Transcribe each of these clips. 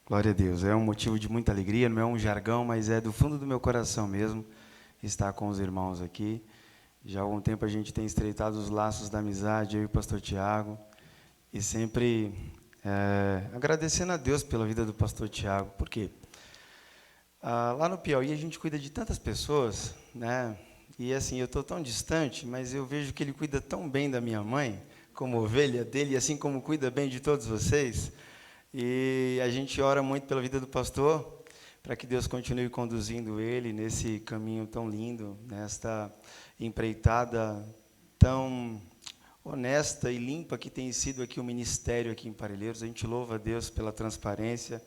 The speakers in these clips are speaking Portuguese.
Glória a Deus. É um motivo de muita alegria, não é um jargão, mas é do fundo do meu coração mesmo estar com os irmãos aqui. Já há algum tempo a gente tem estreitado os laços da amizade, eu e o pastor Tiago, e sempre agradecendo a Deus pela vida do pastor Tiago. Por quê? Lá no Piauí a gente cuida de tantas pessoas, né? E assim, eu estou tão distante, mas eu vejo que ele cuida tão bem da minha mãe, como ovelha dele, assim como cuida bem de todos vocês. E a gente ora muito pela vida do pastor, para que Deus continue conduzindo ele nesse caminho tão lindo, nesta empreitada tão honesta e limpa que tem sido aqui o ministério aqui em Parelheiros. A gente louva a Deus pela transparência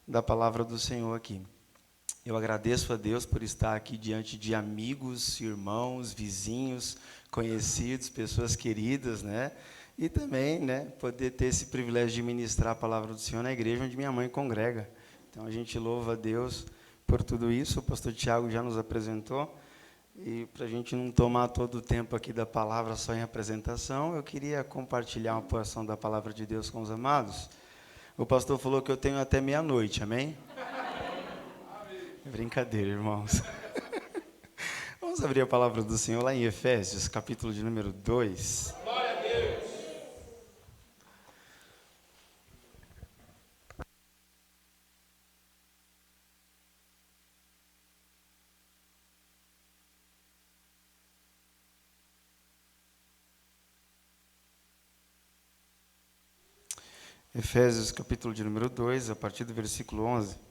da palavra do Senhor aqui. Eu agradeço a Deus por estar aqui diante de amigos, irmãos, vizinhos, conhecidos, pessoas queridas, né? E também, né, poder ter esse privilégio de ministrar a palavra do Senhor na igreja onde minha mãe congrega. Então, a gente louva a Deus por tudo isso. O pastor Tiago já nos apresentou. E para a gente não tomar todo o tempo aqui da palavra só em apresentação, eu queria compartilhar uma porção da palavra de Deus com os amados. O pastor falou que eu tenho até meia-noite, amém? É brincadeira, irmãos. Vamos abrir a palavra do Senhor lá em Efésios, capítulo de número 2. Glória a Deus. Efésios, capítulo de número 2, a partir do versículo 11.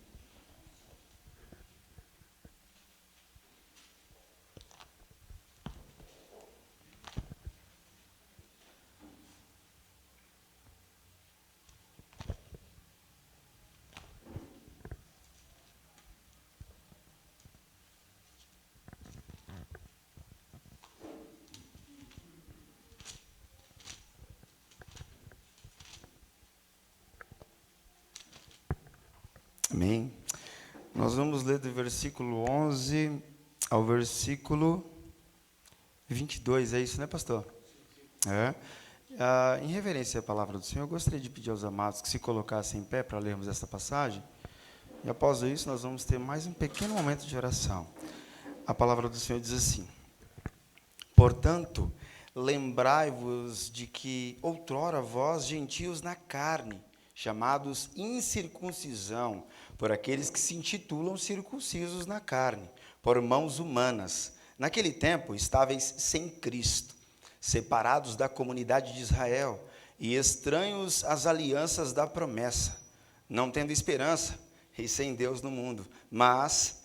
Amém? Nós vamos ler do versículo 11 ao versículo 22, é isso, né, pastor? É. Em reverência à palavra do Senhor, eu gostaria de pedir aos amados que se colocassem em pé para lermos esta passagem. E após isso, nós vamos ter mais um pequeno momento de oração. A palavra do Senhor diz assim: portanto, lembrai-vos de que outrora vós, gentios na carne, chamados incircuncisão, por aqueles que se intitulam circuncisos na carne, por mãos humanas. Naquele tempo estáveis sem Cristo, separados da comunidade de Israel e estranhos às alianças da promessa, não tendo esperança e sem Deus no mundo. Mas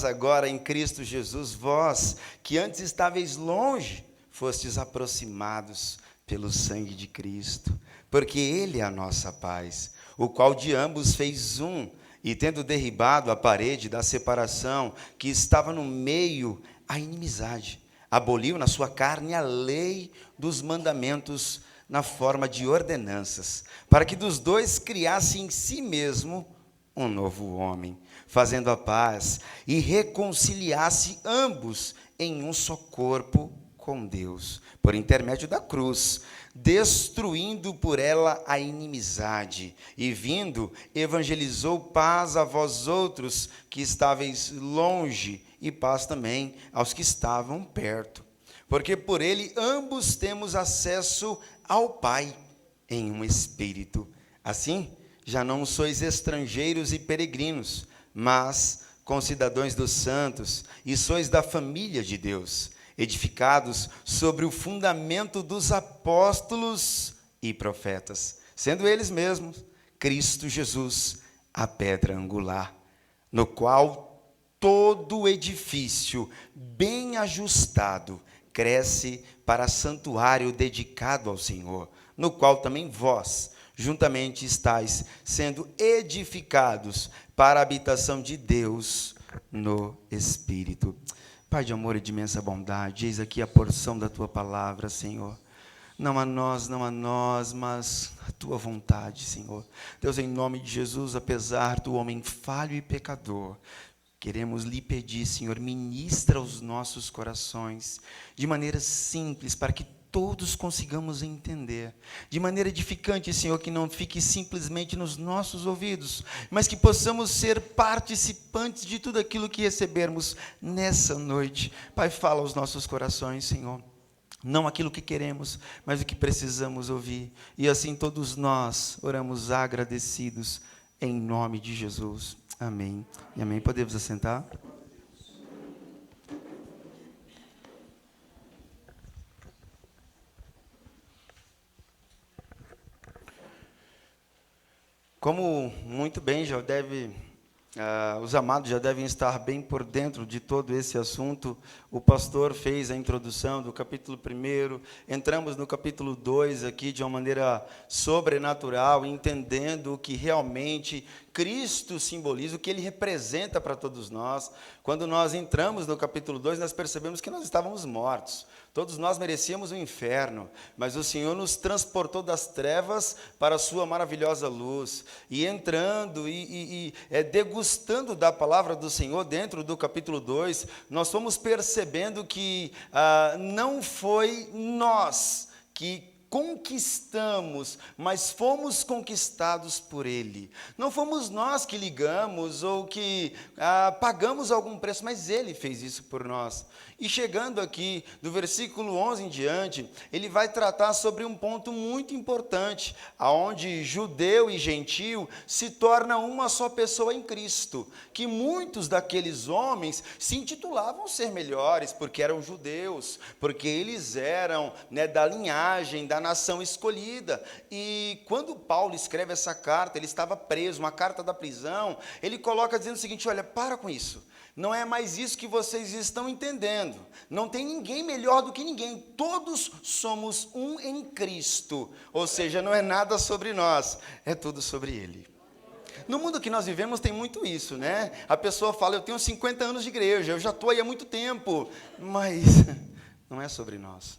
agora em Cristo Jesus, vós, que antes estáveis longe, fostes aproximados pelo sangue de Cristo, porque Ele é a nossa paz, o qual de ambos fez um, e tendo derribado a parede da separação que estava no meio, a inimizade, aboliu na sua carne a lei dos mandamentos na forma de ordenanças, para que dos dois criasse em si mesmo um novo homem, fazendo a paz e reconciliasse ambos em um só corpo com Deus, por intermédio da cruz, destruindo por ela a inimizade, e vindo, evangelizou paz a vós outros que estáveis longe, e paz também aos que estavam perto. Porque por ele ambos temos acesso ao Pai em um Espírito. Assim, já não sois estrangeiros e peregrinos, mas concidadãos dos santos, e sois da família de Deus, edificados sobre o fundamento dos apóstolos e profetas, sendo eles mesmos Cristo Jesus, a pedra angular, no qual todo o edifício bem ajustado cresce para santuário dedicado ao Senhor, no qual também vós juntamente estáis sendo edificados para a habitação de Deus no Espírito. Pai de amor e de imensa bondade, eis aqui a porção da Tua palavra, Senhor. Não a nós, mas a Tua vontade, Senhor. Deus, em nome de Jesus, apesar do homem falho e pecador, queremos lhe pedir, Senhor, ministra os nossos corações de maneira simples, para que todos consigamos entender, de maneira edificante, Senhor, que não fique simplesmente nos nossos ouvidos, mas que possamos ser participantes de tudo aquilo que recebermos nessa noite. Pai, fala aos nossos corações, Senhor, não aquilo que queremos, mas o que precisamos ouvir, e assim todos nós oramos agradecidos, em nome de Jesus. Amém e amém. Podemos assentar? Como muito bem os amados já devem estar bem por dentro de todo esse assunto, o pastor fez a introdução do capítulo 1, entramos no capítulo 2 aqui de uma maneira sobrenatural, entendendo o que realmente Cristo simboliza, o que Ele representa para todos nós. Quando nós entramos no capítulo 2, nós percebemos que nós estávamos mortos. Todos nós merecíamos o inferno, mas o Senhor nos transportou das trevas para a sua maravilhosa luz. E entrando e degustando da palavra do Senhor dentro do capítulo 2, nós fomos percebendo que não foi nós que conquistamos, mas fomos conquistados por Ele. Não fomos nós que ligamos ou que pagamos algum preço, mas Ele fez isso por nós. E chegando aqui, do versículo 11 em diante, ele vai tratar sobre um ponto muito importante, aonde judeu e gentio se tornam uma só pessoa em Cristo, que muitos daqueles homens se intitulavam ser melhores, porque eram judeus, porque eles eram da linhagem, da nação escolhida. E quando Paulo escreve essa carta, ele estava preso, uma carta da prisão, ele coloca dizendo o seguinte: olha, para com isso. Não é mais isso que vocês estão entendendo. Não tem ninguém melhor do que ninguém. Todos somos um em Cristo. Ou seja, não é nada sobre nós, é tudo sobre Ele. No mundo que nós vivemos tem muito isso, né? A pessoa fala, eu tenho 50 anos de igreja, eu já estou aí há muito tempo. Mas não é sobre nós,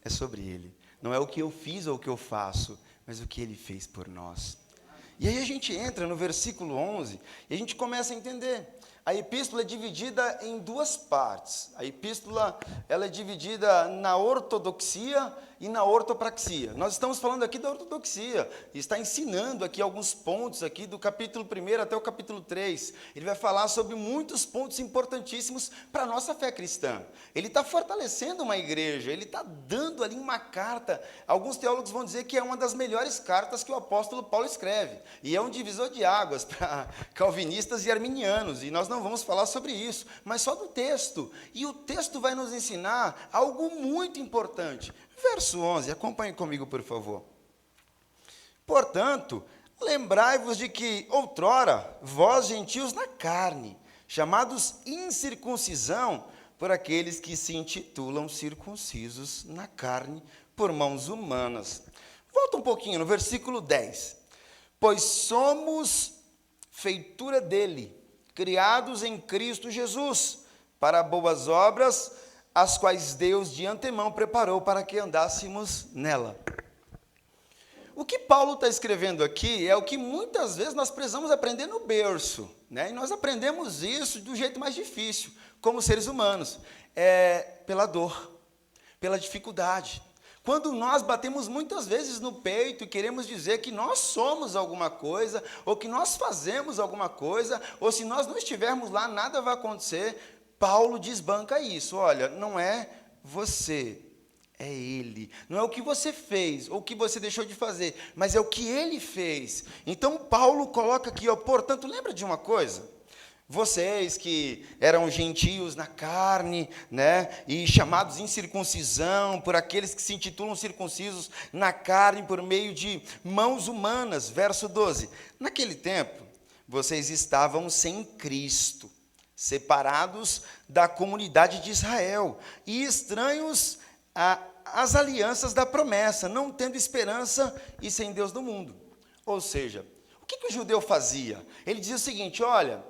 é sobre Ele. Não é o que eu fiz ou o que eu faço, mas o que Ele fez por nós. E aí a gente entra no versículo 11 e a gente começa a entender. A epístola é dividida em duas partes. A epístola ela é dividida na ortodoxia e na ortopraxia. Nós estamos falando aqui da ortodoxia, e está ensinando aqui alguns pontos aqui do capítulo 1 até o capítulo 3. Ele vai falar sobre muitos pontos importantíssimos para a nossa fé cristã. Ele está fortalecendo uma igreja, ele está dando ali uma carta. Alguns teólogos vão dizer que é uma das melhores cartas que o apóstolo Paulo escreve, e é um divisor de águas para calvinistas e arminianos, e nós não vamos falar sobre isso, mas só do texto. E o texto vai nos ensinar algo muito importante. Verso 11, acompanhe comigo, por favor. Portanto, lembrai-vos de que outrora, vós gentios na carne, chamados incircuncisão, por aqueles que se intitulam circuncisos na carne, por mãos humanas. Volta um pouquinho, no versículo 10. Pois somos feitura dele, criados em Cristo Jesus, para boas obras, as quais Deus de antemão preparou para que andássemos nela. O que Paulo está escrevendo aqui é o que muitas vezes nós precisamos aprender no berço, né? E nós aprendemos isso do jeito mais difícil, como seres humanos, pela dor, pela dificuldade. Quando nós batemos muitas vezes no peito e queremos dizer que nós somos alguma coisa, ou que nós fazemos alguma coisa, ou se nós não estivermos lá, nada vai acontecer, Paulo desbanca isso. Olha, não é você, é Ele. Não é o que você fez, ou o que você deixou de fazer, mas é o que Ele fez. Então, Paulo coloca aqui, portanto, lembra de uma coisa? Vocês que eram gentios na carne, né, e chamados incircuncisão, por aqueles que se intitulam circuncisos na carne por meio de mãos humanas. Verso 12. Naquele tempo, vocês estavam sem Cristo, separados da comunidade de Israel e estranhos às alianças da promessa, não tendo esperança e sem Deus no mundo. Ou seja, o que o judeu fazia? Ele dizia o seguinte: olha,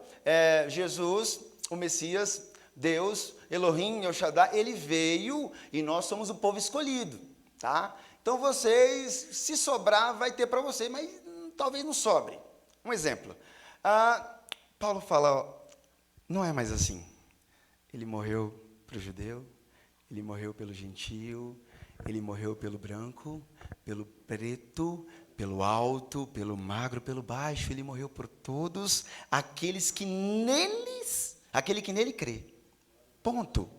Jesus, o Messias, Deus, Elohim, El Shaddai, ele veio e nós somos o povo escolhido, tá? Então vocês, se sobrar, vai ter para você, mas talvez não sobre. Um exemplo, Paulo fala, não é mais assim. Ele morreu para o judeu, ele morreu pelo gentio, Ele morreu pelo branco, pelo preto, pelo alto, pelo magro, pelo baixo. Ele morreu por todos aquele que nele crê. Ponto.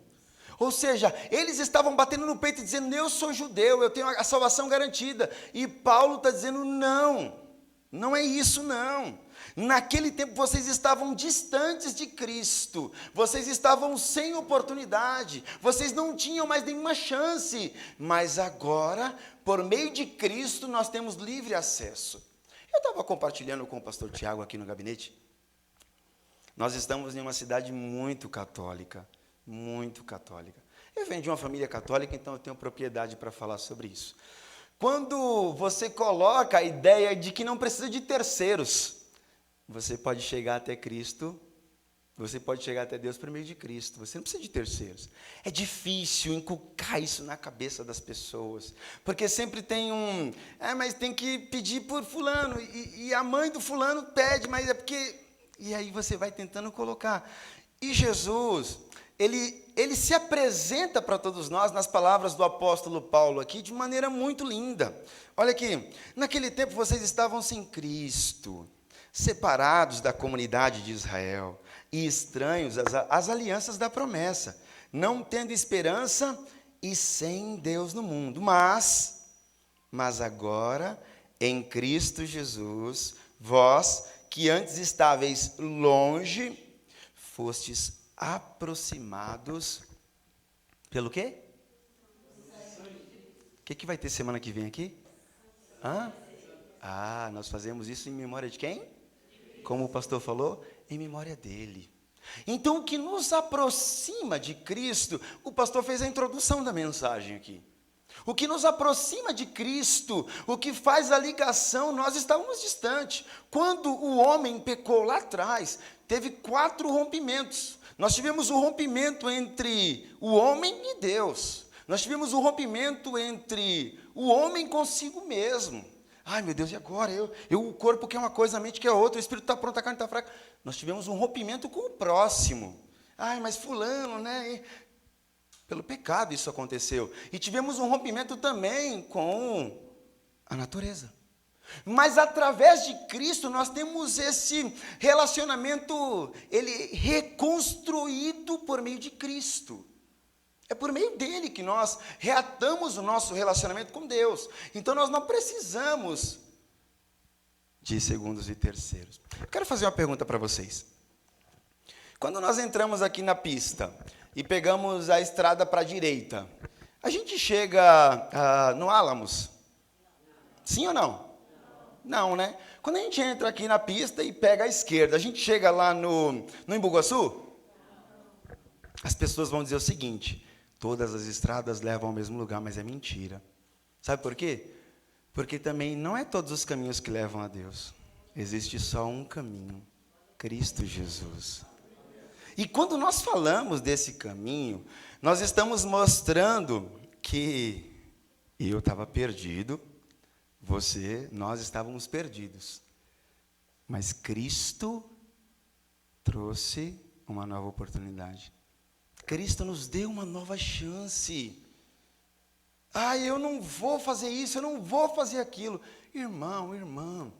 Ou seja, eles estavam batendo no peito e dizendo, eu sou judeu, eu tenho a salvação garantida. E Paulo está dizendo, não é isso não. Naquele tempo vocês estavam distantes de Cristo, vocês estavam sem oportunidade, vocês não tinham mais nenhuma chance, mas agora, por meio de Cristo, nós temos livre acesso. Eu estava compartilhando com o pastor Tiago aqui no gabinete, nós estamos em uma cidade muito católica, muito católica. Eu venho de uma família católica, então eu tenho propriedade para falar sobre isso. Quando você coloca a ideia de que não precisa de terceiros, você pode chegar até Cristo, você pode chegar até Deus por meio de Cristo, você não precisa de terceiros. É difícil inculcar isso na cabeça das pessoas, porque sempre tem mas tem que pedir por fulano, e a mãe do fulano pede, mas é porque... E aí você vai tentando colocar. E Jesus... Ele se apresenta para todos nós, nas palavras do apóstolo Paulo aqui, de maneira muito linda. Olha aqui, naquele tempo vocês estavam sem Cristo, separados da comunidade de Israel, e estranhos às alianças da promessa, não tendo esperança e sem Deus no mundo. Mas agora, em Cristo Jesus, vós, que antes estáveis longe, fostes aproximados pelo quê? O que vai ter semana que vem aqui? Nós fazemos isso em memória de quem? Como o pastor falou, em memória dele. Então, o que nos aproxima de Cristo, o pastor fez a introdução da mensagem aqui. O que nos aproxima de Cristo, o que faz a ligação, nós estávamos distantes. Quando o homem pecou lá atrás, teve 4 rompimentos. Nós tivemos o rompimento entre o homem e Deus. Nós tivemos o rompimento entre o homem consigo mesmo. Ai, meu Deus, e agora? O corpo quer uma coisa, a mente quer outra, o espírito está pronto, a carne está fraca. Nós tivemos um rompimento com o próximo. Ai, mas fulano, né? Pelo pecado isso aconteceu. E tivemos um rompimento também com a natureza. Mas através de Cristo nós temos esse relacionamento, ele reconstruído por meio de Cristo. É por meio dele que nós reatamos o nosso relacionamento com Deus. Então nós não precisamos de segundos e terceiros. Eu quero fazer uma pergunta para vocês. Quando nós entramos aqui na pista e pegamos a estrada para a direita, a gente chega no Álamos? Sim ou não? Não, né? Quando a gente entra aqui na pista e pega a esquerda, a gente chega lá no Embu-Guaçu? As pessoas vão dizer o seguinte, todas as estradas levam ao mesmo lugar, mas é mentira. Sabe por quê? Porque também não é todos os caminhos que levam a Deus. Existe só um caminho, Cristo Jesus. E quando nós falamos desse caminho, nós estamos mostrando que eu estava perdido, nós estávamos perdidos. Mas Cristo trouxe uma nova oportunidade. Cristo nos deu uma nova chance. Eu não vou fazer isso, eu não vou fazer aquilo. Irmão, irmã,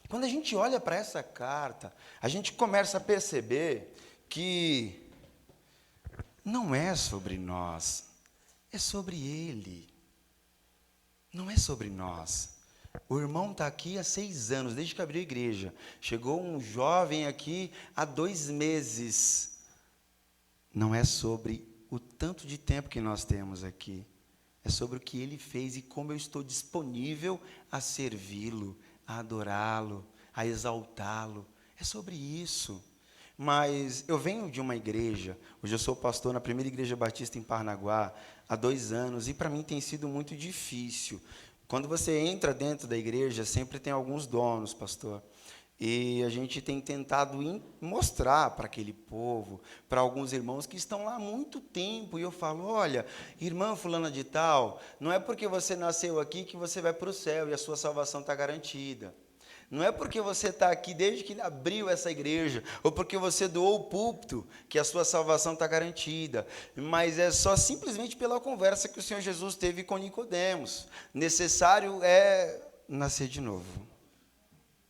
quando a gente olha para essa carta, a gente começa a perceber que não é sobre nós, é sobre Ele. Não é sobre nós. O irmão está aqui há 6 anos, desde que abriu a igreja. Chegou um jovem aqui há 2 meses. Não é sobre o tanto de tempo que nós temos aqui. É sobre o que ele fez e como eu estou disponível a servi-lo, a adorá-lo, a exaltá-lo. É sobre isso. Mas eu venho de uma igreja, hoje eu sou pastor na primeira igreja batista em Parnaguá, há 2 anos, e para mim tem sido muito difícil. Quando você entra dentro da igreja, sempre tem alguns donos, pastor, e a gente tem tentado mostrar para aquele povo, para alguns irmãos que estão lá há muito tempo, e eu falo, olha, irmã fulana de tal, não é porque você nasceu aqui que você vai para o céu e a sua salvação está garantida. Não é porque você está aqui desde que abriu essa igreja, ou porque você doou o púlpito, que a sua salvação está garantida, mas é só simplesmente pela conversa que o Senhor Jesus teve com Nicodemos. Necessário é nascer de novo,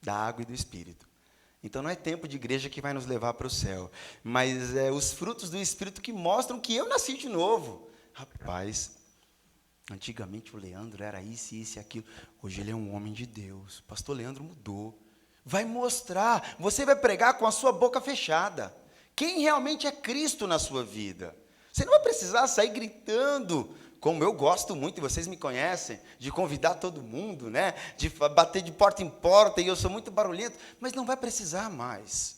da água e do Espírito. Então não é tempo de igreja que vai nos levar para o céu, mas é os frutos do Espírito que mostram que eu nasci de novo. Rapaz, antigamente o Leandro era isso e aquilo. Hoje ele é um homem de Deus. Pastor Leandro mudou. Vai mostrar. Você vai pregar com a sua boca fechada. Quem realmente é Cristo na sua vida. Você não vai precisar sair gritando, como eu gosto muito, e vocês me conhecem, de convidar todo mundo, né? De bater de porta em porta, e eu sou muito barulhento. Mas não vai precisar mais.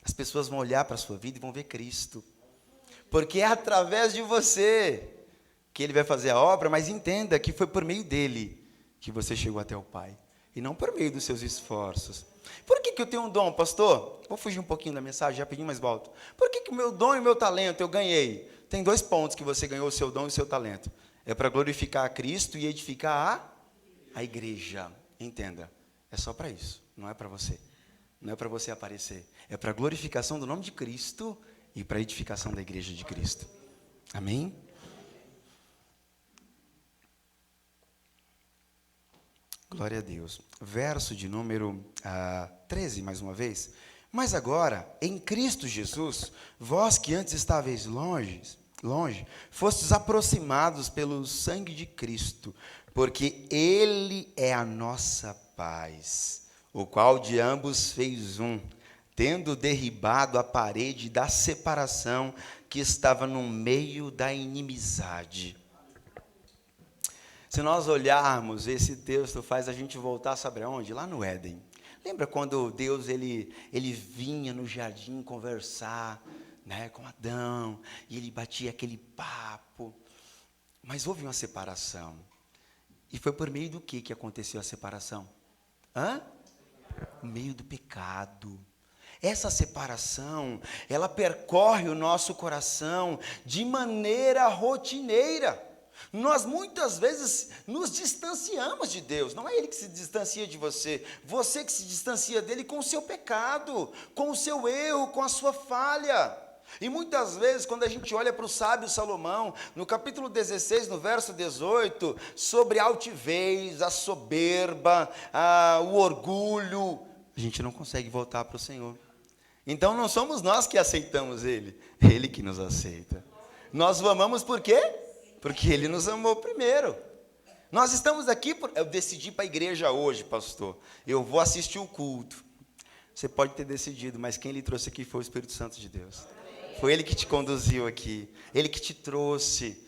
As pessoas vão olhar para a sua vida e vão ver Cristo. Porque é através de você que Ele vai fazer a obra, mas entenda que foi por meio dEle que você chegou até o Pai, e não por meio dos seus esforços. Por que eu tenho um dom, pastor? Vou fugir um pouquinho da mensagem, rapidinho, mas volto. Por que o meu dom e o meu talento eu ganhei? Tem 2 pontos que você ganhou: o seu dom e o seu talento. É para glorificar a Cristo e edificar a igreja. Entenda, é só para isso, não é para você. Não é para você aparecer, é para a glorificação do nome de Cristo e para a edificação da igreja de Cristo. Amém? Glória a Deus. Verso de número 13, mais uma vez. Mas agora, em Cristo Jesus, vós que antes estáveis longe, fostes aproximados pelo sangue de Cristo, porque Ele é a nossa paz, o qual de ambos fez um, tendo derribado a parede da separação que estava no meio da inimizade. Se nós olharmos, esse texto faz a gente voltar, sabe aonde? Lá no Éden. Lembra quando Deus ele vinha no jardim conversar, né, com Adão, e ele batia aquele papo, mas houve uma separação. E foi por meio do que aconteceu a separação? Por meio do pecado. Essa separação, ela percorre o nosso coração de maneira rotineira. Nós muitas vezes nos distanciamos de Deus. Não é Ele que se distancia de você, você que se distancia dEle com o seu pecado, com o seu erro, com a sua falha. E muitas vezes, quando a gente olha para o sábio Salomão, no capítulo 16, no verso 18, sobre a altivez, a soberba, o orgulho, a gente não consegue voltar para o Senhor. Então não somos nós que aceitamos Ele, é Ele que nos aceita. Nós o amamos por quê? Porque Ele nos amou primeiro. Nós estamos aqui, eu decidi para a igreja hoje, pastor, eu vou assistir o culto. Você pode ter decidido, mas quem lhe trouxe aqui foi o Espírito Santo de Deus. Foi Ele que te conduziu aqui, Ele que te trouxe.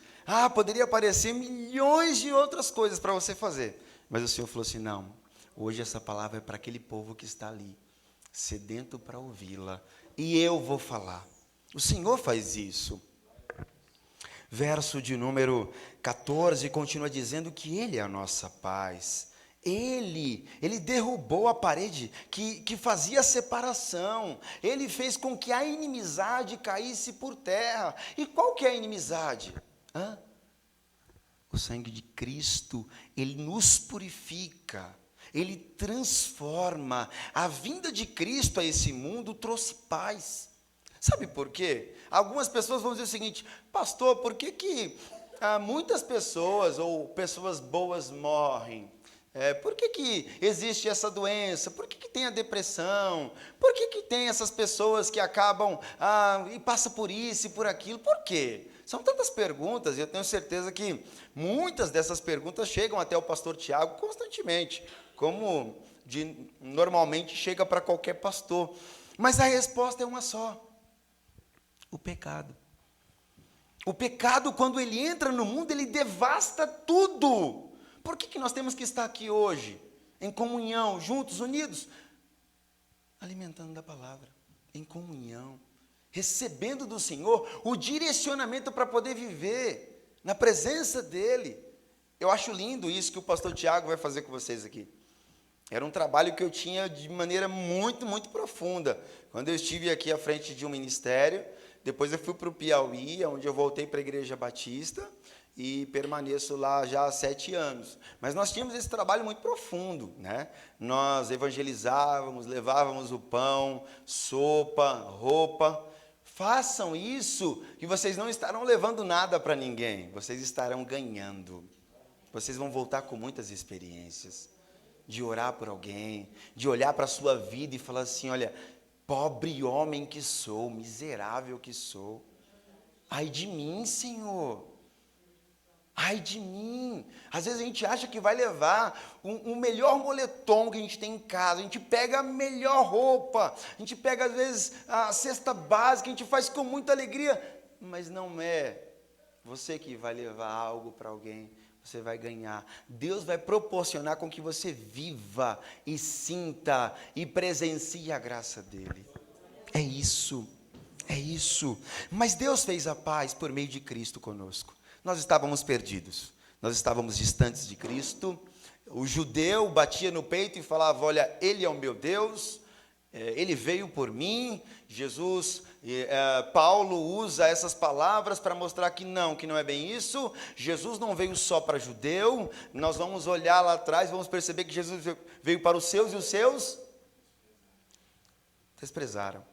Poderia aparecer milhões de outras coisas para você fazer, mas o Senhor falou assim, não, hoje essa palavra é para aquele povo que está ali, sedento para ouvi-la, e eu vou falar. O Senhor faz isso. Verso de número 14, continua dizendo que Ele é a nossa paz. Ele derrubou a parede que fazia separação. Ele fez com que a inimizade caísse por terra. E qual que é a inimizade? O sangue de Cristo, Ele nos purifica. Ele transforma. A vinda de Cristo a esse mundo trouxe paz. Sabe por quê? Algumas pessoas vão dizer o seguinte, pastor, por que muitas pessoas ou pessoas boas morrem? Por que existe essa doença? Por que tem a depressão? Por que tem essas pessoas que acabam e passam por isso e por aquilo? Por quê? São tantas perguntas, e eu tenho certeza que muitas dessas perguntas chegam até o pastor Tiago constantemente, como normalmente chega para qualquer pastor. Mas a resposta é uma só. O pecado. O pecado, quando ele entra no mundo, ele devasta tudo. Por que nós temos que estar aqui hoje, em comunhão, juntos, unidos? Alimentando da palavra, em comunhão, recebendo do Senhor o direcionamento para poder viver na presença dEle. Eu acho lindo isso que o pastor Tiago vai fazer com vocês aqui. Era um trabalho que eu tinha de maneira muito, muito profunda. Quando eu estive aqui à frente de um ministério, depois eu fui para o Piauí, onde eu voltei para a Igreja Batista, e permaneço lá já há 7 anos. Mas nós tínhamos esse trabalho muito profundo, né? Nós evangelizávamos, levávamos o pão, sopa, roupa. Façam isso, que vocês não estarão levando nada para ninguém, vocês estarão ganhando. Vocês vão voltar com muitas experiências, de orar por alguém, de olhar para a sua vida e falar assim, olha, pobre homem que sou, miserável que sou. Ai de mim, Senhor. Ai de mim. Às vezes a gente acha que vai levar o melhor moletom que a gente tem em casa, a gente pega a melhor roupa, a gente pega às vezes a cesta básica, a gente faz com muita alegria, mas não é você que vai levar algo para alguém, você vai ganhar. Deus vai proporcionar com que você viva e sinta e presencie a graça dele. É isso. É isso. Mas Deus fez a paz por meio de Cristo conosco. Nós estávamos perdidos. Nós estávamos distantes de Cristo. O judeu batia no peito e falava, olha, Ele é o meu Deus, Ele veio por mim. Jesus, Paulo usa essas palavras para mostrar que não é bem isso. Jesus não veio só para judeu. Nós vamos olhar lá atrás, vamos perceber que Jesus veio para os seus e os seus desprezaram.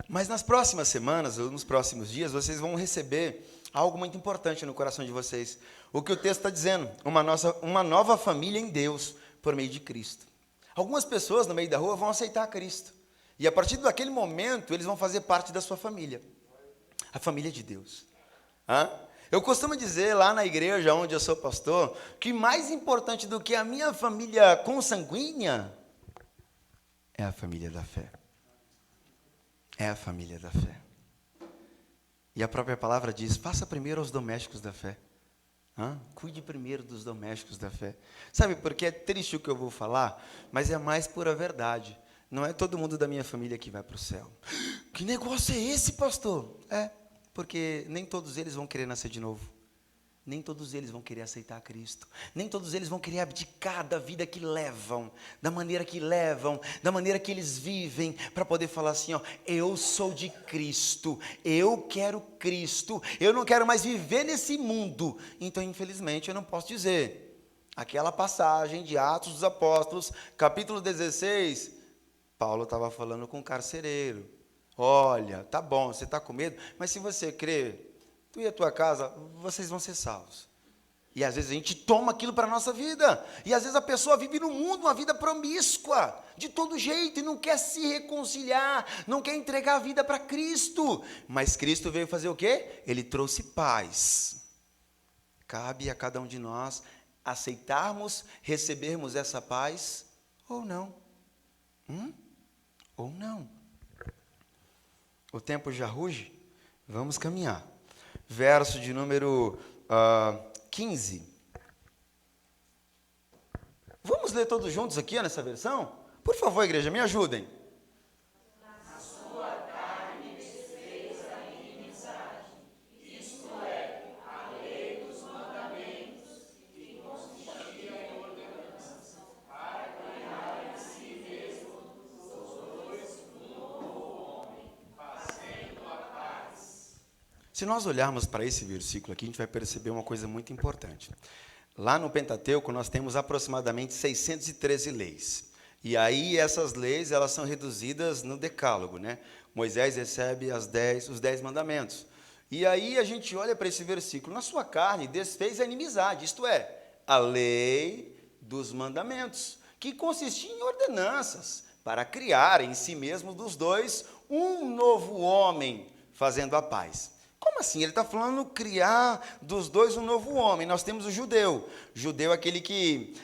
Mas nas próximas semanas, ou nos próximos dias, vocês vão receber algo muito importante no coração de vocês. O que o texto está dizendo, uma nova família em Deus, por meio de Cristo. Algumas pessoas no meio da rua vão aceitar Cristo. E a partir daquele momento, eles vão fazer parte da sua família. A família de Deus. Eu costumo dizer lá na igreja onde eu sou pastor, que mais importante do que a minha família consanguínea é a família da fé. É a família da fé. E a própria palavra diz, faça primeiro aos domésticos da fé. Cuide primeiro dos domésticos da fé. Sabe, porque é triste o que eu vou falar, mas é a mais pura verdade. Não é todo mundo da minha família que vai para o céu. Que negócio é esse, pastor? Porque nem todos eles vão querer nascer de novo. Nem todos eles vão querer aceitar Cristo. Nem todos eles vão querer abdicar da vida que levam, da maneira que levam, da maneira que eles vivem, para poder falar assim, eu sou de Cristo, eu quero Cristo, eu não quero mais viver nesse mundo. Então, infelizmente, eu não posso dizer. Aquela passagem de Atos dos Apóstolos, capítulo 16, Paulo estava falando com o carcereiro. Olha, tá bom, você está com medo, mas se você crer, tu e a tua casa, vocês vão ser salvos. E às vezes a gente toma aquilo para a nossa vida. E às vezes a pessoa vive no mundo uma vida promíscua, de todo jeito, e não quer se reconciliar, não quer entregar a vida para Cristo. Mas Cristo veio fazer o quê? Ele trouxe paz. Cabe a cada um de nós aceitarmos, recebermos essa paz, ou não. Ou não. O tempo já ruge, vamos caminhar. Verso de número 15. Vamos ler todos juntos aqui nessa versão? Por favor, igreja, me ajudem. Na sua carne desfez a inimizade, isto é, a lei dos mandamentos, que consistia em ordenanças, para criar em si mesmo os dois um novo homem, fazendo a paz. Se nós olharmos para esse versículo aqui, a gente vai perceber uma coisa muito importante. Lá no Pentateuco, nós temos aproximadamente 613 leis. E aí, essas leis, elas são reduzidas no decálogo, né? Moisés recebe os 10 mandamentos. E aí, a gente olha para esse versículo. Na sua carne, desfez a inimizade, isto é, a lei dos mandamentos, que consistia em ordenanças, para criar em si mesmo dos dois um novo homem, fazendo a paz. Como assim? Ele está falando criar dos dois um novo homem. Nós temos o judeu. O judeu é aquele que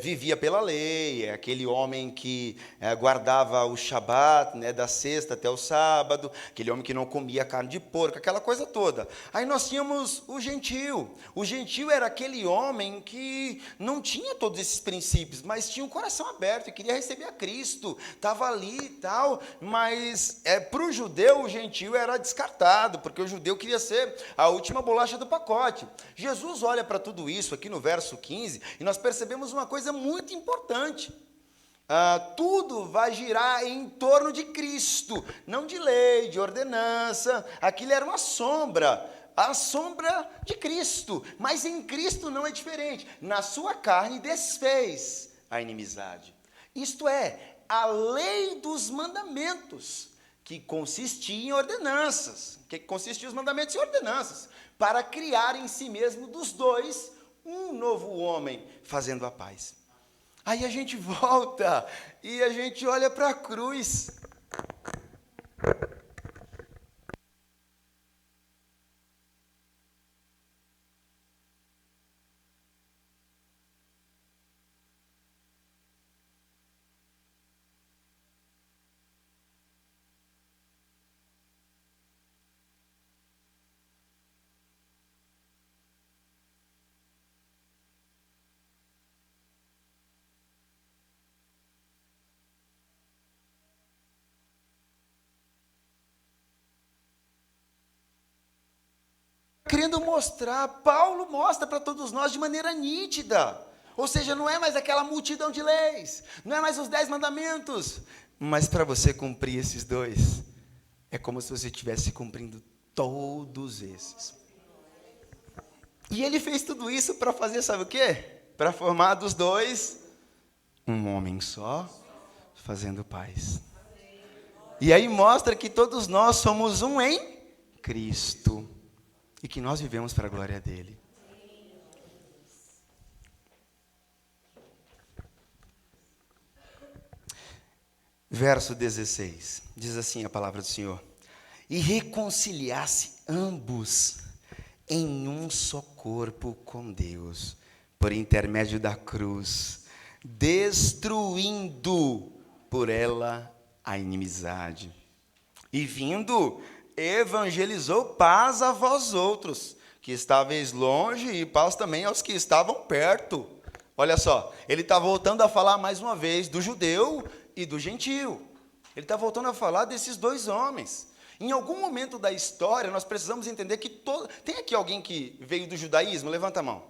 vivia pela lei, é aquele homem que guardava o Shabat, né, da sexta até o sábado, aquele homem que não comia carne de porco, aquela coisa toda. Aí nós tínhamos o gentio. O gentio era aquele homem que não tinha todos esses princípios, mas tinha o coração aberto e queria receber a Cristo. Estava ali e tal, mas para o judeu o gentio era descartado, porque o judeu queria ser a última bolacha do pacote. Jesus olha para tudo isso aqui no verso 15 e nós percebemos uma coisa muito importante. tudo vai girar em torno de Cristo, não de lei, de ordenança. Aquilo era uma sombra, a sombra de Cristo. Mas em Cristo não é diferente. Na sua carne desfez a inimizade. Isto é, a lei dos mandamentos, que consistia em ordenanças. O que consistiam os mandamentos e ordenanças? Para criar em si mesmo dos dois um novo homem, fazendo a paz. Aí a gente volta e a gente olha para a cruz. Querendo mostrar, Paulo mostra para todos nós de maneira nítida. Ou seja, não é mais aquela multidão de leis, não é mais os 10 mandamentos. Mas para você cumprir esses dois, é como se você estivesse cumprindo todos esses. E ele fez tudo isso para fazer, sabe o quê? Para formar dos dois um homem só, fazendo paz. E aí mostra que todos nós somos um em Cristo. E que nós vivemos para a glória dele. Verso 16, diz assim a palavra do Senhor: e reconciliasse ambos em um só corpo com Deus, por intermédio da cruz, destruindo por ela a inimizade. E vindo, evangelizou paz a vós outros, que estáveis longe, e paz também aos que estavam perto. Olha só, ele está voltando a falar mais uma vez do judeu e do gentio. Ele está voltando a falar desses dois homens. Em algum momento da história, nós precisamos entender que tem aqui alguém que veio do judaísmo? Levanta a mão.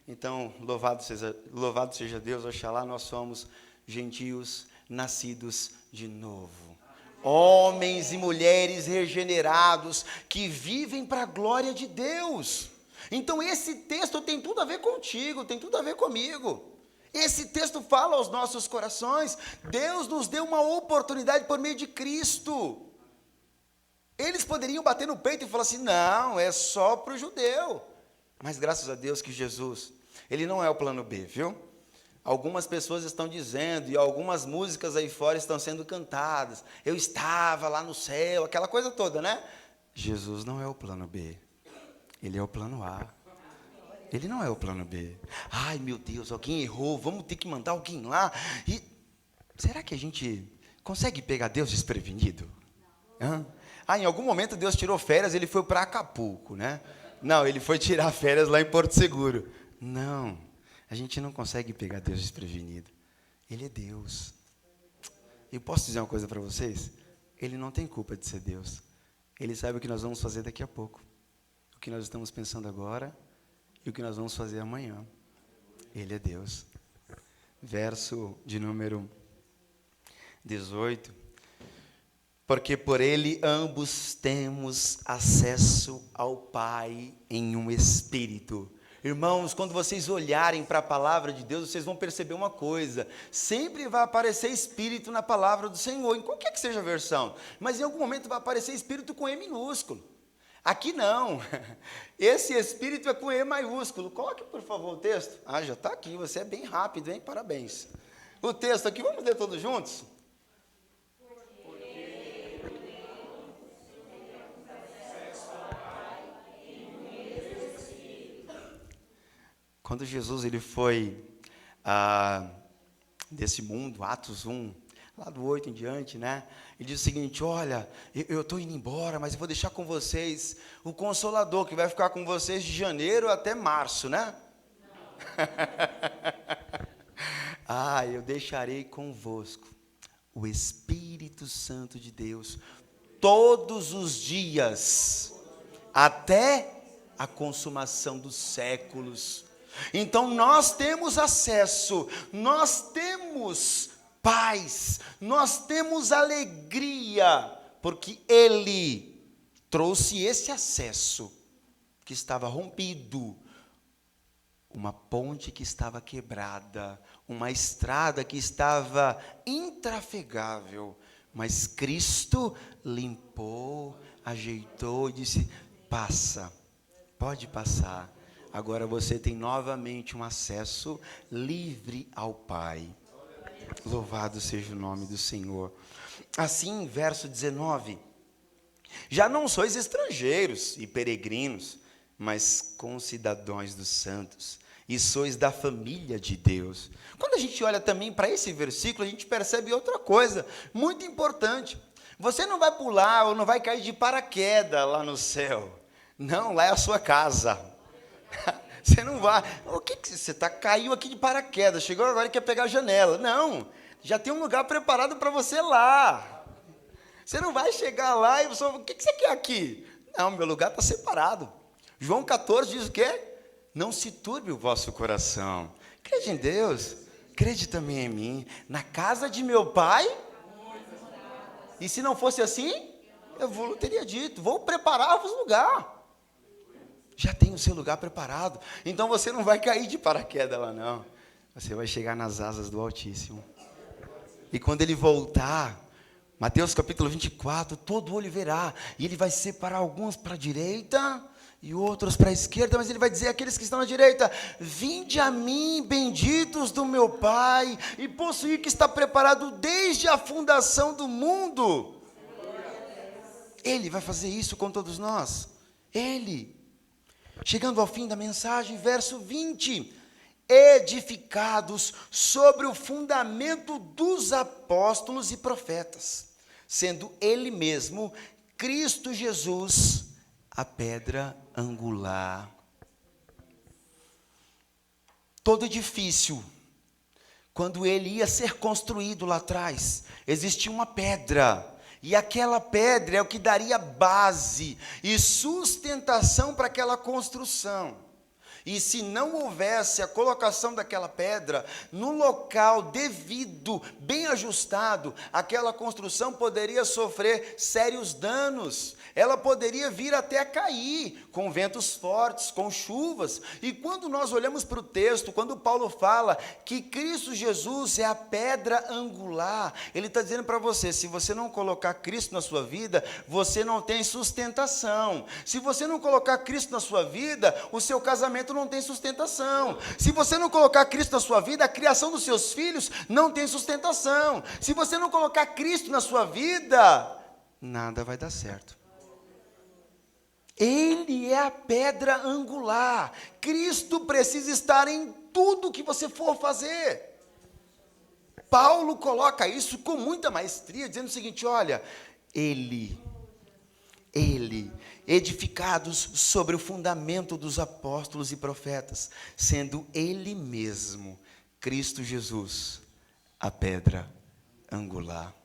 Então, louvado seja Deus, oxalá nós somos gentios nascidos de novo. Homens e mulheres regenerados que vivem para a glória de Deus. Então esse texto tem tudo a ver contigo, tem tudo a ver comigo. Esse texto fala aos nossos corações. Deus nos deu uma oportunidade por meio de Cristo. Eles poderiam bater no peito e falar assim: não, é só para o judeu. Mas graças a Deus que Jesus, ele não é o plano B, viu? Algumas pessoas estão dizendo, e algumas músicas aí fora estão sendo cantadas. Eu estava lá no céu, aquela coisa toda, né? Jesus não é o plano B. Ele é o plano A. Ele não é o plano B. Ai, meu Deus, alguém errou, vamos ter que mandar alguém lá. E será que a gente consegue pegar Deus desprevenido? Em algum momento Deus tirou férias, ele foi para Acapulco, né? Não, ele foi tirar férias lá em Porto Seguro. Não. A gente não consegue pegar Deus desprevenido. Ele é Deus. E posso dizer uma coisa para vocês? Ele não tem culpa de ser Deus. Ele sabe o que nós vamos fazer daqui a pouco. O que nós estamos pensando agora e o que nós vamos fazer amanhã. Ele é Deus. Verso de número 18. Porque por ele ambos temos acesso ao Pai em um Espírito. Irmãos, quando vocês olharem para a palavra de Deus, vocês vão perceber uma coisa: sempre vai aparecer Espírito na palavra do Senhor, em qualquer que seja a versão, mas em algum momento vai aparecer Espírito com E minúsculo. Aqui não, esse Espírito é com E maiúsculo. Coloque, por favor, o texto. Já está aqui, você é bem rápido, hein? Parabéns. O texto aqui, vamos ler todos juntos? Quando Jesus ele foi desse mundo, Atos 1, lá do 8 em diante, né? Ele diz o seguinte: olha, eu estou indo embora, mas eu vou deixar com vocês o Consolador, que vai ficar com vocês de janeiro até março, né? Eu deixarei convosco o Espírito Santo de Deus todos os dias, até a consumação dos séculos. Então nós temos acesso, nós temos paz, nós temos alegria, porque Ele trouxe esse acesso que estava rompido, uma ponte que estava quebrada, uma estrada que estava intrafegável, mas Cristo limpou, ajeitou e disse: passa, pode passar. Agora você tem novamente um acesso livre ao Pai. Louvado seja o nome do Senhor. Assim, verso 19: já não sois estrangeiros e peregrinos, mas concidadãos dos santos, e sois da família de Deus. Quando a gente olha também para esse versículo, a gente percebe outra coisa muito importante. Você não vai pular ou não vai cair de paraquedas lá no céu. Não, lá é a sua casa. Você não vai. O que você está? Caiu aqui de paraquedas, chegou agora e quer pegar a janela. Não, já tem um lugar preparado para você lá. Você não vai chegar lá e você fala: o que você quer aqui? Não, meu lugar está separado. João 14 diz o quê? Não se turbe o vosso coração. Crede em Deus, crede também em mim. Na casa de meu pai. E se não fosse assim, eu teria dito: vou preparar-vos lugar. Já tem o seu lugar preparado. Então você não vai cair de paraquedas lá, não. Você vai chegar nas asas do Altíssimo. E quando Ele voltar, Mateus capítulo 24, todo olho verá. E Ele vai separar alguns para a direita e outros para a esquerda. Mas Ele vai dizer àqueles que estão à direita: vinde a mim, benditos do meu Pai, e possuir o que está preparado desde a fundação do mundo. Ele vai fazer isso com todos nós. Ele. Chegando ao fim da mensagem, verso 20: edificados sobre o fundamento dos apóstolos e profetas, sendo Ele mesmo, Cristo Jesus, a pedra angular. Todo edifício, quando ele ia ser construído lá atrás, existia uma pedra. E aquela pedra é o que daria base e sustentação para aquela construção. E se não houvesse a colocação daquela pedra no local devido, bem ajustado, aquela construção poderia sofrer sérios danos. Ela poderia vir até a cair, com ventos fortes, com chuvas. E quando nós olhamos para o texto, quando Paulo fala que Cristo Jesus é a pedra angular, ele está dizendo para você: se você não colocar Cristo na sua vida, você não tem sustentação. Se você não colocar Cristo na sua vida, o seu casamento não tem sustentação. Se você não colocar Cristo na sua vida, a criação dos seus filhos não tem sustentação. Se você não colocar Cristo na sua vida, nada vai dar certo. Ele é a pedra angular. Cristo precisa estar em tudo que você for fazer. Paulo coloca isso com muita maestria, dizendo o seguinte: olha, Ele, edificados sobre o fundamento dos apóstolos e profetas, sendo Ele mesmo, Cristo Jesus, a pedra angular.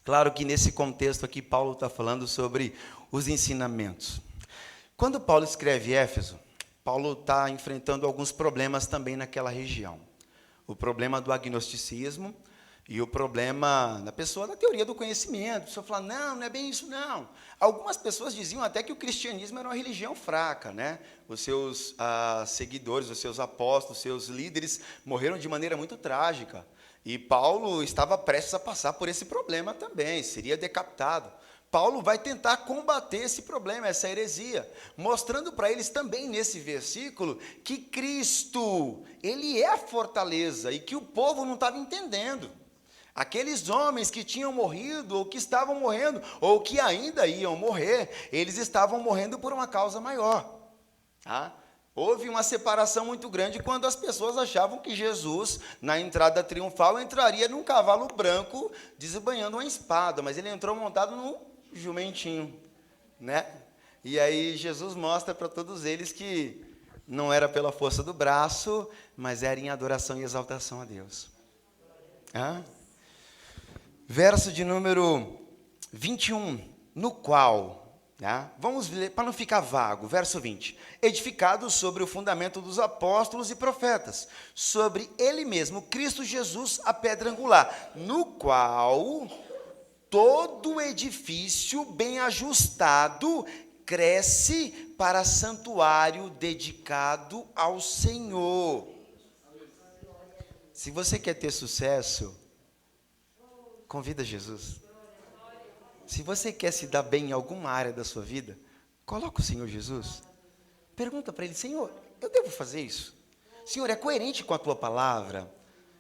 Claro que nesse contexto aqui, Paulo está falando sobre os ensinamentos. Quando Paulo escreve Éfeso, Paulo está enfrentando alguns problemas também naquela região. O problema do agnosticismo e o problema da pessoa da teoria do conhecimento. A pessoa fala: não é bem isso, não. Algumas pessoas diziam até que o cristianismo era uma religião fraca, né? Os seus seguidores, os seus apóstolos, os seus líderes morreram de maneira muito trágica. E Paulo estava prestes a passar por esse problema também, seria decapitado. Paulo vai tentar combater esse problema, essa heresia, mostrando para eles também nesse versículo que Cristo, Ele é a fortaleza e que o povo não estava entendendo. Aqueles homens que tinham morrido, ou que estavam morrendo, ou que ainda iam morrer, eles estavam morrendo por uma causa maior. Tá? Houve uma separação muito grande quando as pessoas achavam que Jesus, na entrada triunfal, entraria num cavalo branco, desembanhando uma espada, mas ele entrou montado num jumentinho, né? E aí Jesus mostra para todos eles que não era pela força do braço, mas era em adoração e exaltação a Deus. Verso de número 21, no qual Tá? Vamos ler, para não ficar vago, verso 20. Edificados sobre o fundamento dos apóstolos e profetas, sobre ele mesmo, Cristo Jesus, a pedra angular, no qual todo edifício bem ajustado cresce para santuário dedicado ao Senhor. Se você quer ter sucesso, convida Jesus. Se você quer se dar bem em alguma área da sua vida, coloca o Senhor Jesus. Pergunta para Ele: Senhor, eu devo fazer isso? Senhor, é coerente com a Tua palavra?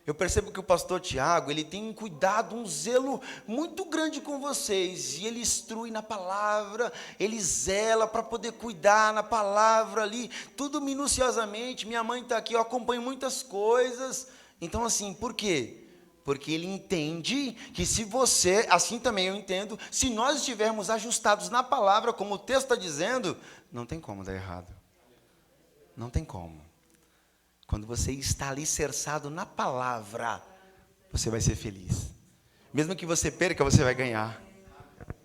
Eu percebo que o pastor Tiago, ele tem um cuidado, um zelo muito grande com vocês. E ele instrui na palavra, ele zela para poder cuidar na palavra ali, tudo minuciosamente. Minha mãe está aqui, eu acompanho muitas coisas. Então assim, por quê? Porque ele entende que se você, assim também eu entendo, se nós estivermos ajustados na palavra, como o texto está dizendo, não tem como dar errado. Não tem como. Quando você está alicerçado na palavra, você vai ser feliz. Mesmo que você perca, você vai ganhar.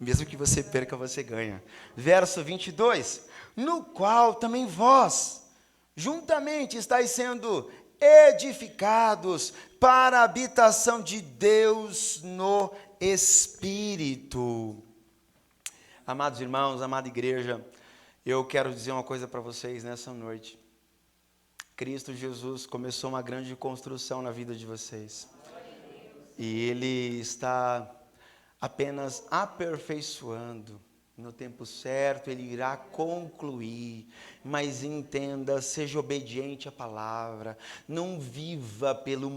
Mesmo que você perca, você ganha. Verso 22. No qual também vós, juntamente, estáis sendo edificados para a habitação de Deus no Espírito. Amados irmãos, amada igreja, eu quero dizer uma coisa para vocês nessa noite. Cristo Jesus começou uma grande construção na vida de vocês. E Ele está apenas aperfeiçoando. No tempo certo, Ele irá concluir. Mas entenda, seja obediente à palavra. Não viva pelo,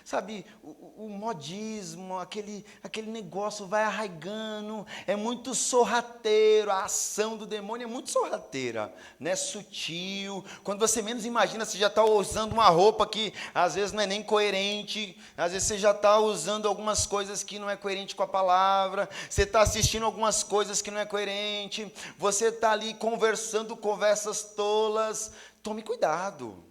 sabe, o modismo, aquele negócio vai arraigando. É muito sorrateiro, a ação do demônio é muito sorrateira, né? Sutil. Quando você menos imagina, você já está usando uma roupa que às vezes não é nem coerente. Às vezes você já está usando algumas coisas que não é coerente com a palavra. Você está assistindo algumas coisas que não é coerente, você está ali conversando conversas tolas. Tome cuidado,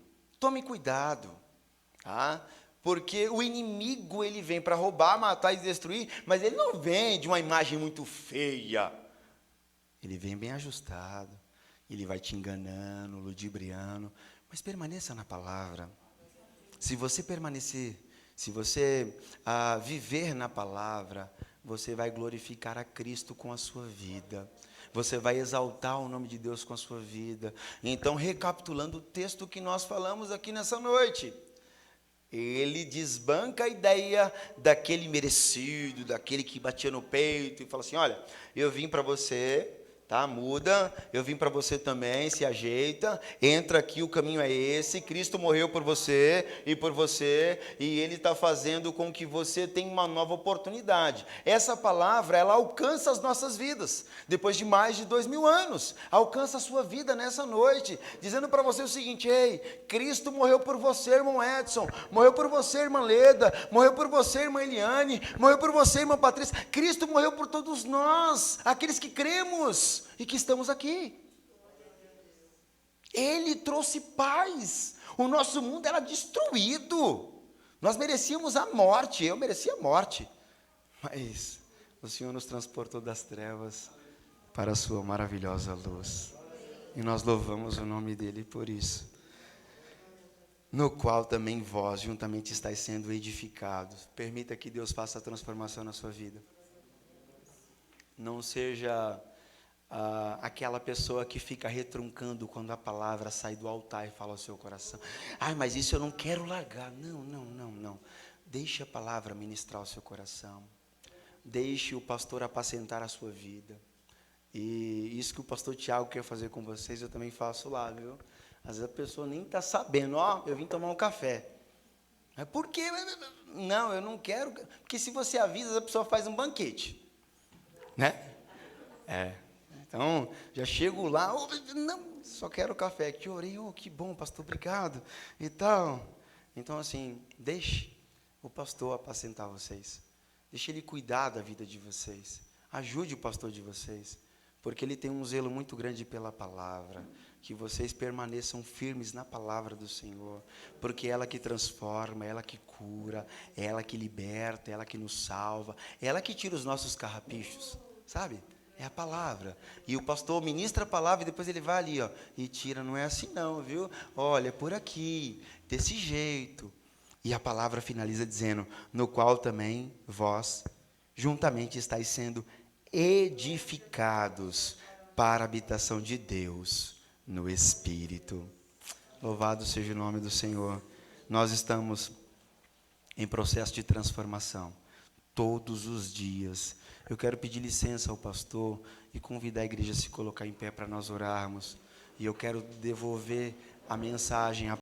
tá? Porque o inimigo, ele vem para roubar, matar e destruir, mas ele não vem de uma imagem muito feia, ele vem bem ajustado, ele vai te enganando, ludibriando, mas permaneça na palavra. Se você permanecer, se você viver na palavra, você vai glorificar a Cristo com a sua vida. Você vai exaltar o nome de Deus com a sua vida. Então, recapitulando o texto que nós falamos aqui nessa noite, ele desbanca a ideia daquele merecido, daquele que batia no peito e fala assim: olha, eu vim para você, tá? Muda, eu vim para você também, se ajeita, entra aqui, o caminho é esse, Cristo morreu por você, e Ele está fazendo com que você tenha uma nova oportunidade. Essa palavra, ela alcança as nossas vidas, depois de mais de 2000 anos, alcança a sua vida nessa noite, dizendo para você o seguinte: ei, Cristo morreu por você, irmão Edson, morreu por você, irmã Leda, morreu por você, irmã Eliane, morreu por você, irmã Patrícia, Cristo morreu por todos nós, aqueles que cremos e que estamos aqui. Ele trouxe paz. O nosso mundo era destruído. Nós merecíamos a morte. Eu merecia a morte. Mas o Senhor nos transportou das trevas para a sua maravilhosa luz. E nós louvamos o nome dele por isso. No qual também vós juntamente estáis sendo edificados. Permita que Deus faça a transformação na sua vida. Não seja aquela pessoa que fica retruncando quando a palavra sai do altar e fala ao seu coração: ai, mas isso eu não quero largar. Não. Deixe a palavra ministrar o seu coração. Deixe o pastor apacentar a sua vida. E isso que o pastor Tiago quer fazer com vocês, eu também faço lá, viu? Às vezes a pessoa nem está sabendo: ó, eu vim tomar um café. Mas por quê? Não, eu não quero. Porque se você avisa, a pessoa faz um banquete, né? Então, já chego lá: oh, não, só quero café. Que orei, oh, que bom, pastor, obrigado, e tal. Então, assim, deixe o pastor apacentar vocês. Deixe ele cuidar da vida de vocês. Ajude o pastor de vocês, porque ele tem um zelo muito grande pela palavra. Que vocês permaneçam firmes na palavra do Senhor, porque é ela que transforma, é ela que cura, é ela que liberta, é ela que nos salva, é ela que tira os nossos carrapichos, sabe? É a palavra. E o pastor ministra a palavra e depois ele vai ali, ó, e tira. Não é assim não, viu? Olha, é por aqui, desse jeito. E a palavra finaliza dizendo, no qual também vós, juntamente, estáis sendo edificados para a habitação de Deus no Espírito. Louvado seja o nome do Senhor. Nós estamos em processo de transformação, todos os dias. Eu quero pedir licença ao pastor e convidar a igreja a se colocar em pé para nós orarmos. E eu quero devolver a mensagem,